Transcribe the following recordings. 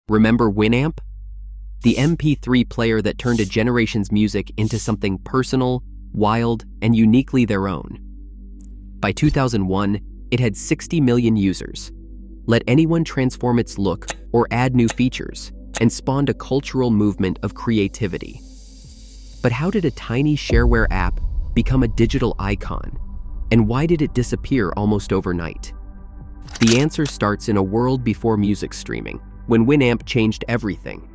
Remember Winamp? The MP3 player that turned a generation's music into something personal, wild, and uniquely their own. By 2001, it had 60 million users. Let anyone transform its look or add new features, and spawned a cultural movement of creativity. But how did a tiny shareware app become a digital icon? And why did it disappear almost overnight? The answer starts in a world before music streaming, when Winamp changed everything.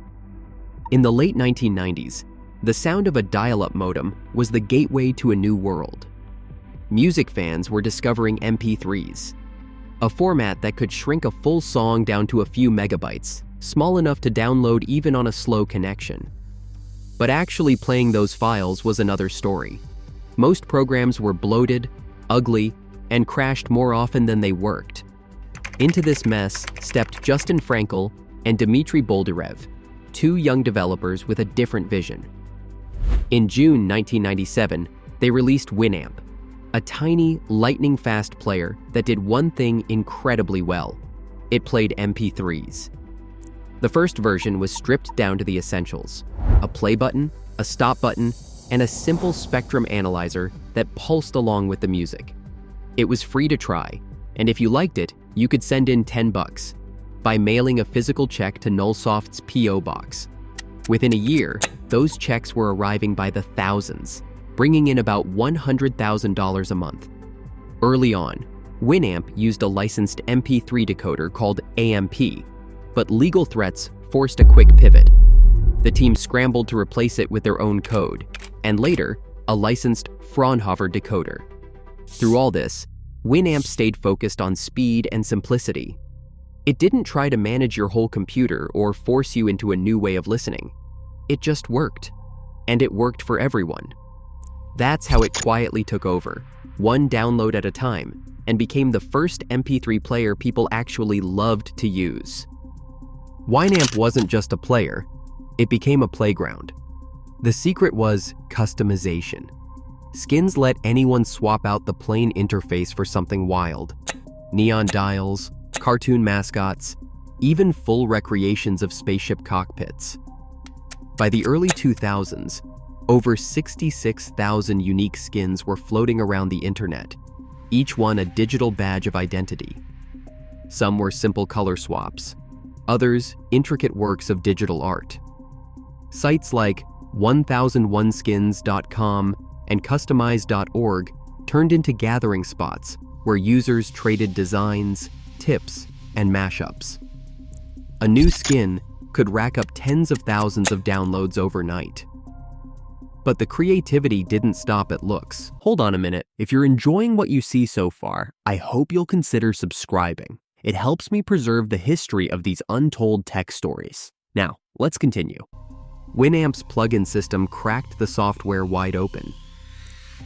In the late 1990s, the sound of a dial-up modem was the gateway to a new world. Music fans were discovering MP3s, a format that could shrink a full song down to a few megabytes, small enough to download even on a slow connection. But actually playing those files was another story. Most programs were bloated, ugly, and crashed more often than they worked. Into this mess stepped Justin Frankel and Dmitry Boldyrev, two young developers with a different vision. In June 1997, they released Winamp, a tiny, lightning-fast player that did one thing incredibly well. It played MP3s. The first version was stripped down to the essentials: a play button, a stop button, and a simple spectrum analyzer that pulsed along with the music. It was free to try, and if you liked it, you could send in $10 by mailing a physical check to Nullsoft's P.O. box. Within a year, those checks were arriving by the thousands, bringing in about $100,000 a month. Early on, Winamp used a licensed MP3 decoder called AMP, but legal threats forced a quick pivot. The team scrambled to replace it with their own code, and later, a licensed Fraunhofer decoder. Through all this, Winamp stayed focused on speed and simplicity. It didn't try to manage your whole computer or force you into a new way of listening. It just worked, and it worked for everyone. That's how it quietly took over, one download at a time, and became the first MP3 player people actually loved to use. Winamp wasn't just a player, it became a playground. The secret was customization. Skins let anyone swap out the plain interface for something wild. Neon dials, cartoon mascots, even full recreations of spaceship cockpits. By the early 2000s, over 66,000 unique skins were floating around the internet, each one a digital badge of identity. Some were simple color swaps, others intricate works of digital art. Sites like 1001skins.com and customize.org turned into gathering spots where users traded designs, tips, and mashups. A new skin could rack up tens of thousands of downloads overnight. But the creativity didn't stop at looks. Hold on a minute. If you're enjoying what you see so far, I hope you'll consider subscribing. It helps me preserve the history of these untold tech stories. Now, let's continue. Winamp's plugin system cracked the software wide open.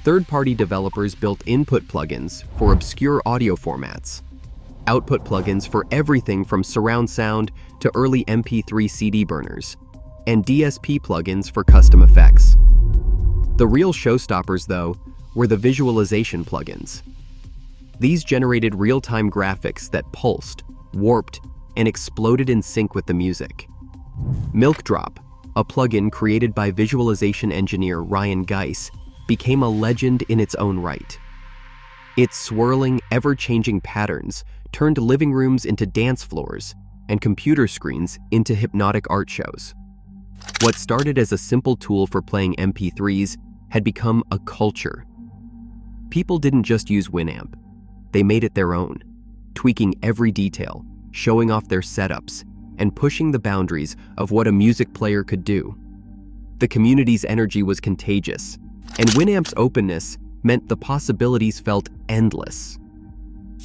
Third-party developers built input plugins for obscure audio formats, output plugins for everything from surround sound to early MP3 CD burners, and DSP plugins for custom effects. The real showstoppers, though, were the visualization plugins. These generated real-time graphics that pulsed, warped, and exploded in sync with the music. Milkdrop, a plugin created by visualization engineer Ryan Geis, became a legend in its own right. Its swirling, ever-changing patterns turned living rooms into dance floors and computer screens into hypnotic art shows. What started as a simple tool for playing MP3s had become a culture. People didn't just use Winamp, they made it their own, tweaking every detail, showing off their setups, and pushing the boundaries of what a music player could do. The community's energy was contagious, and Winamp's openness meant the possibilities felt endless.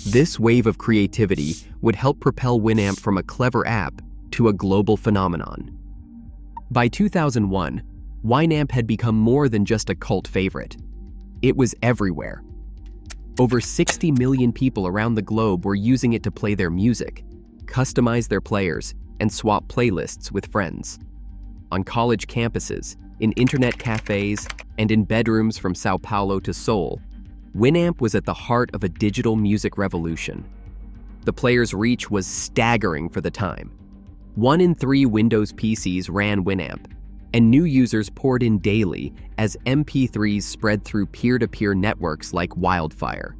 This wave of creativity would help propel Winamp from a clever app to a global phenomenon. By 2001, Winamp had become more than just a cult favorite. It was everywhere. Over 60 million people around the globe were using it to play their music, customize their players, and swap playlists with friends. On college campuses, in internet cafes, and in bedrooms from Sao Paulo to Seoul, Winamp was at the heart of a digital music revolution. The player's reach was staggering for the time. 1 in 3 Windows PCs ran Winamp, and new users poured in daily as MP3s spread through peer-to-peer networks like wildfire.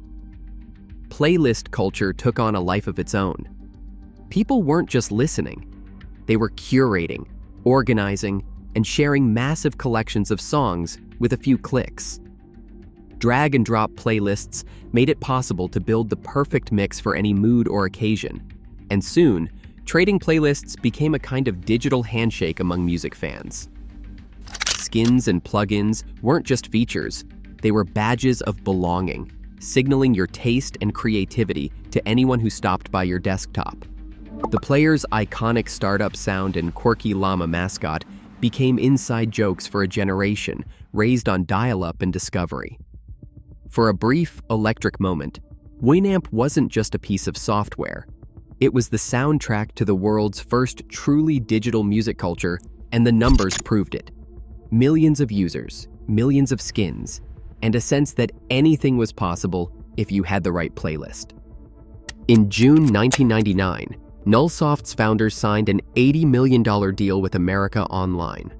Playlist culture took on a life of its own. People weren't just listening, they were curating, organizing, and sharing massive collections of songs with a few clicks. Drag-and-drop playlists made it possible to build the perfect mix for any mood or occasion, and soon, trading playlists became a kind of digital handshake among music fans. Skins and plugins weren't just features, they were badges of belonging, signaling your taste and creativity to anyone who stopped by your desktop. The player's iconic startup sound and quirky llama mascot became inside jokes for a generation raised on dial-up and discovery. For a brief, electric moment, Winamp wasn't just a piece of software. It was the soundtrack to the world's first truly digital music culture, and the numbers proved it. Millions of users, millions of skins, and a sense that anything was possible if you had the right playlist. In June 1999, Nullsoft's founders signed an $80 million deal with America Online.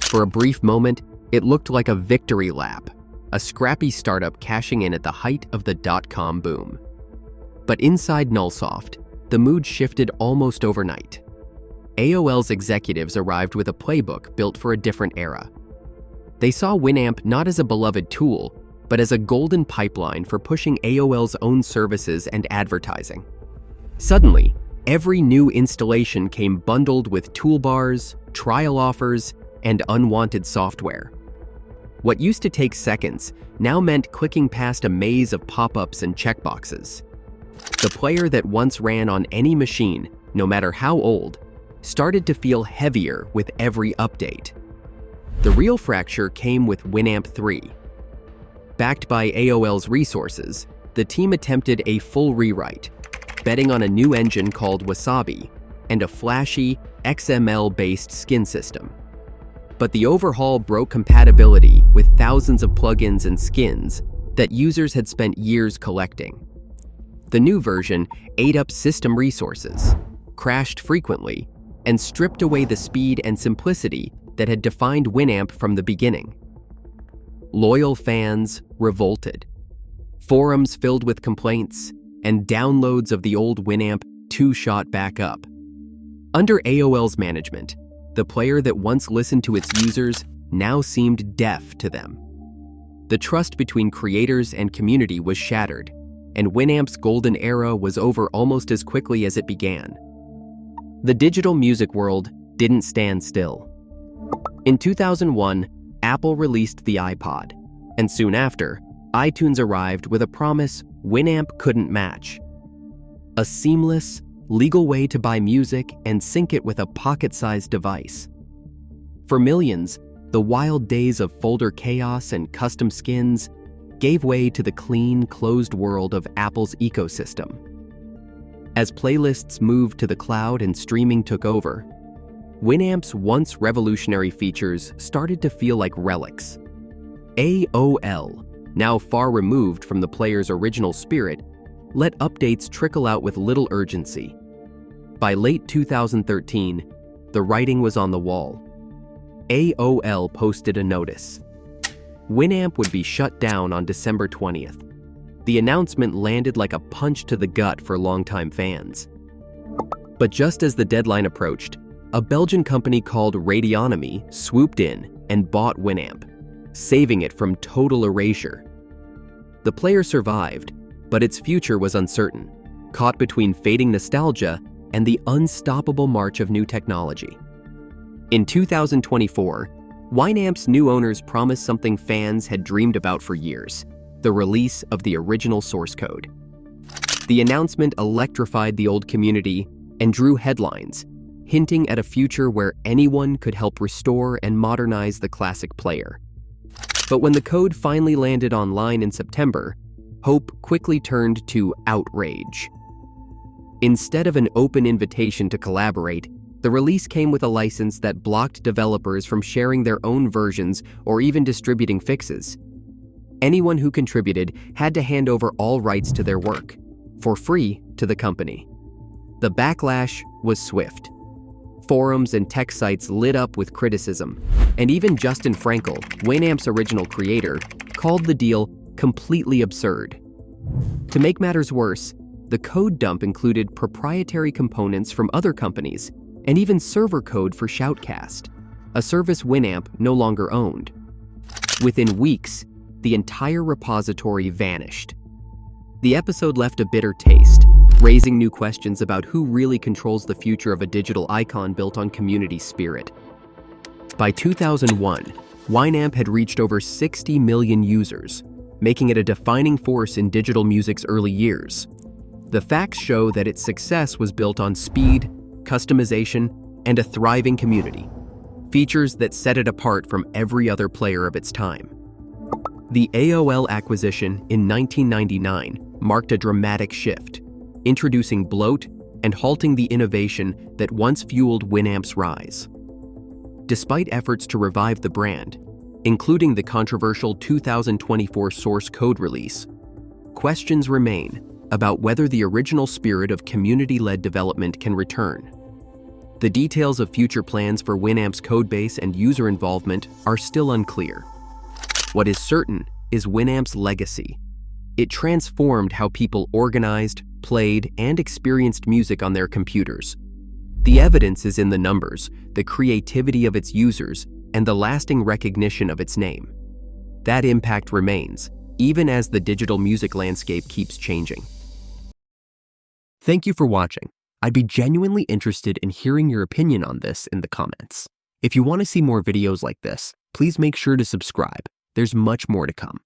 For a brief moment, it looked like a victory lap, a scrappy startup cashing in at the height of the dot-com boom. But inside Nullsoft, the mood shifted almost overnight. AOL's executives arrived with a playbook built for a different era. They saw Winamp not as a beloved tool, but as a golden pipeline for pushing AOL's own services and advertising. Suddenly, every new installation came bundled with toolbars, trial offers, and unwanted software. What used to take seconds now meant clicking past a maze of pop-ups and checkboxes. The player that once ran on any machine, no matter how old, started to feel heavier with every update. The real fracture came with Winamp 3. Backed by AOL's resources, the team attempted a full rewrite, betting on a new engine called Wasabi and a flashy, XML-based skin system. But the overhaul broke compatibility with thousands of plugins and skins that users had spent years collecting. The new version ate up system resources, crashed frequently, and stripped away the speed and simplicity that had defined Winamp from the beginning. Loyal fans revolted. Forums filled with complaints, and downloads of the old Winamp 2 shot back up. Under AOL's management, the player that once listened to its users now seemed deaf to them. The trust between creators and community was shattered, and Winamp's golden era was over almost as quickly as it began. The digital music world didn't stand still. In 2001, Apple released the iPod, and soon after, iTunes arrived with a promise Winamp couldn't match: a seamless, legal way to buy music and sync it with a pocket-sized device. For millions, the wild days of folder chaos and custom skins gave way to the clean, closed world of Apple's ecosystem. As playlists moved to the cloud and streaming took over, Winamp's once revolutionary features started to feel like relics. AOL, now far removed from the player's original spirit, let updates trickle out with little urgency. By late 2013, the writing was on the wall. AOL posted a notice. Winamp would be shut down on December 20th. The announcement landed like a punch to the gut for longtime fans. But just as the deadline approached, a Belgian company called Radionomy swooped in and bought Winamp, saving it from total erasure. The player survived, but its future was uncertain, caught between fading nostalgia and the unstoppable march of new technology. In 2024, Winamp's new owners promised something fans had dreamed about for years: the release of the original source code. The announcement electrified the old community and drew headlines, hinting at a future where anyone could help restore and modernize the classic player. But when the code finally landed online in September, hope quickly turned to outrage. Instead of an open invitation to collaborate, the release came with a license that blocked developers from sharing their own versions or even distributing fixes. Anyone who contributed had to hand over all rights to their work, for free, to the company. The backlash was swift. Forums and tech sites lit up with criticism, and even Justin Frankel, Winamp's original creator, called the deal completely absurd. To make matters worse, the code dump included proprietary components from other companies and even server code for Shoutcast, a service Winamp no longer owned. Within weeks, the entire repository vanished. The episode left a bitter taste, raising new questions about who really controls the future of a digital icon built on community spirit. By 2001, Winamp had reached over 60 million users, making it a defining force in digital music's early years. The facts show that its success was built on speed, customization, and a thriving community, features that set it apart from every other player of its time. The AOL acquisition in 1999 marked a dramatic shift, introducing bloat and halting the innovation that once fueled Winamp's rise. Despite efforts to revive the brand, including the controversial 2024 source code release, questions remain about whether the original spirit of community-led development can return. The details of future plans for Winamp's codebase and user involvement are still unclear. What is certain is Winamp's legacy. It transformed how people organized, played, and experienced music on their computers. The evidence is in the numbers, the creativity of its users, and the lasting recognition of its name. That impact remains, even as the digital music landscape keeps changing. Thank you for watching. I'd be genuinely interested in hearing your opinion on this in the comments. If you want to see more videos like this, please make sure to subscribe. There's much more to come.